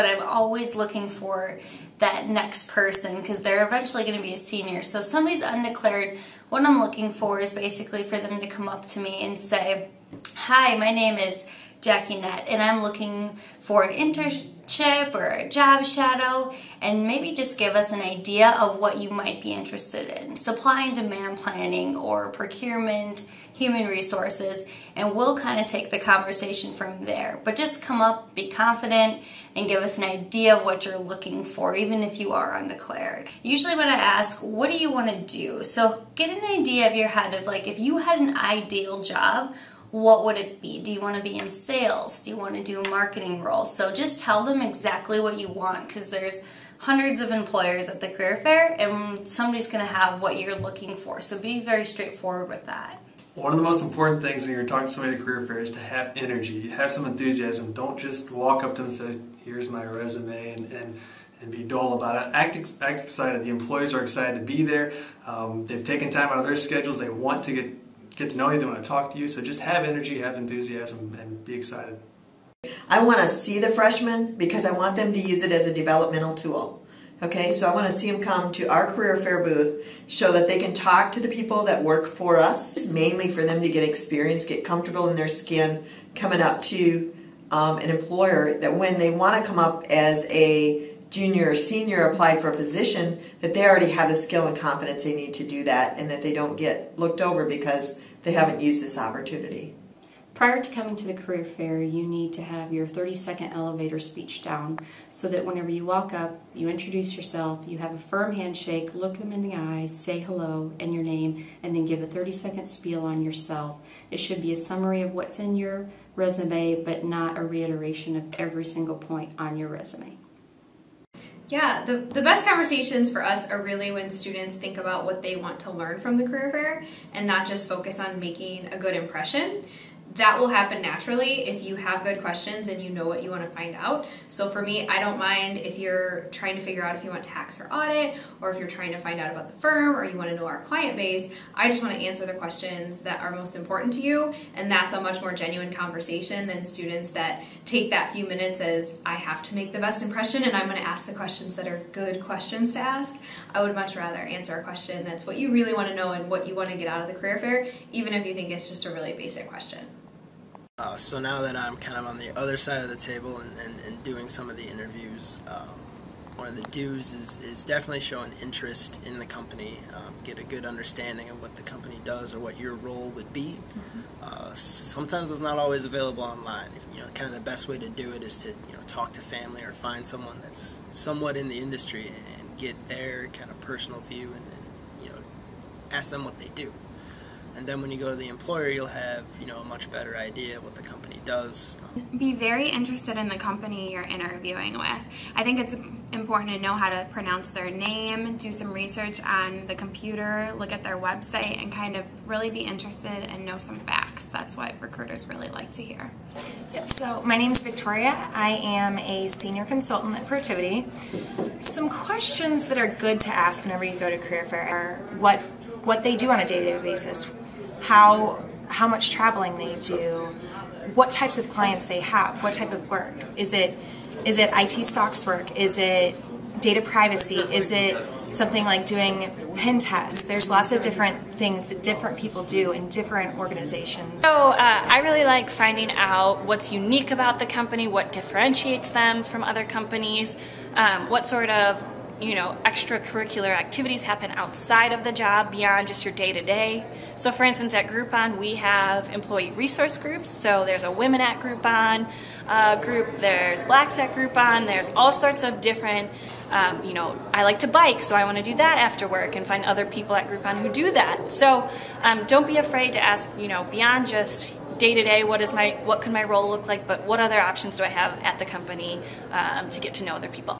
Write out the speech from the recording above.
but I'm always looking for that next person because they're eventually going to be a senior. So if somebody's undeclared, what I'm looking for is basically for them to come up to me and say, "Hi, my name is Jackie Nett, and I'm looking for an internship or a job shadow," and maybe just give us an idea of what you might be interested in. Supply and demand planning or procurement, human resources, and we'll kind of take the conversation from there. But just come up, be confident, and give us an idea of what you're looking for, even if you are undeclared. Usually when I ask, what do you want to do? So get an idea of your head of like, if you had an ideal job, what would it be? Do you want to be in sales? Do you want to do a marketing role? So just tell them exactly what you want, because there's hundreds of employers at the career fair and somebody's going to have what you're looking for. So be very straightforward with that. One of the most important things when you're talking to somebody at a career fair is to have energy, have some enthusiasm. Don't just walk up to them and say, "Here's my resume," and be dull about it. Act excited. The employees are excited to be there. They've taken time out of their schedules. They want to get to know you. They want to talk to you. So just have energy, have enthusiasm, and be excited. I want to see the freshmen because I want them to use it as a developmental tool. Okay, so I want to see them come to our career fair booth, show that they can talk to the people that work for us, mainly for them to get experience, get comfortable in their skin, coming up to an employer, that when they want to come up as a junior or senior, apply for a position, that they already have the skill and confidence they need to do that, and that they don't get looked over because they haven't used this opportunity. Prior to coming to the career fair, you need to have your 30-second elevator speech down so that whenever you walk up, you introduce yourself, you have a firm handshake, look them in the eyes, say hello and your name, and then give a 30-second spiel on yourself. It should be a summary of what's in your resume, but not a reiteration of every single point on your resume. Yeah, the best conversations for us are really when students think about what they want to learn from the career fair and not just focus on making a good impression. That will happen naturally if you have good questions and you know what you want to find out. So for me, I don't mind if you're trying to figure out if you want tax or audit, or if you're trying to find out about the firm, or you want to know our client base. I just want to answer the questions that are most important to you, and that's a much more genuine conversation than students that take that few minutes as, I have to make the best impression and I'm going to ask the questions that are good questions to ask. I would much rather answer a question that's what you really want to know and what you want to get out of the career fair, even if you think it's just a really basic question. So now that I'm kind of on the other side of the table and doing some of the interviews, one of the do's is definitely show an interest in the company, get a good understanding of what the company does or what your role would be. Sometimes it's not always available online. Kind of the best way to do it is to talk to family or find someone that's somewhat in the industry and get their kind of personal view and ask them what they do. And then when you go to the employer, you'll have a much better idea of what the company does. Be very interested in the company you're interviewing with. I think it's important to know how to pronounce their name, do some research on the computer, look at their website, and kind of really be interested and know some facts. That's what recruiters really like to hear. Yep, so my name is Victoria. I am a senior consultant at Protiviti. Some questions that are good to ask whenever you go to career fair are what they do on a day-to-day basis, how much traveling they do, what types of clients they have, what type of work. Is it IT stocks work? Is it data privacy? Is it something like doing pen tests? There's lots of different things that different people do in different organizations. So I really like finding out what's unique about the company, what differentiates them from other companies, what sort of extracurricular activities happen outside of the job beyond just your day-to-day. So for instance, at Groupon, we have employee resource groups. So there's a Women at Groupon group, there's Blacks at Groupon, there's all sorts of different, I like to bike, so I want to do that after work and find other people at Groupon who do that. So don't be afraid to ask, beyond just day-to-day, what could my role look like, but what other options do I have at the company to get to know other people.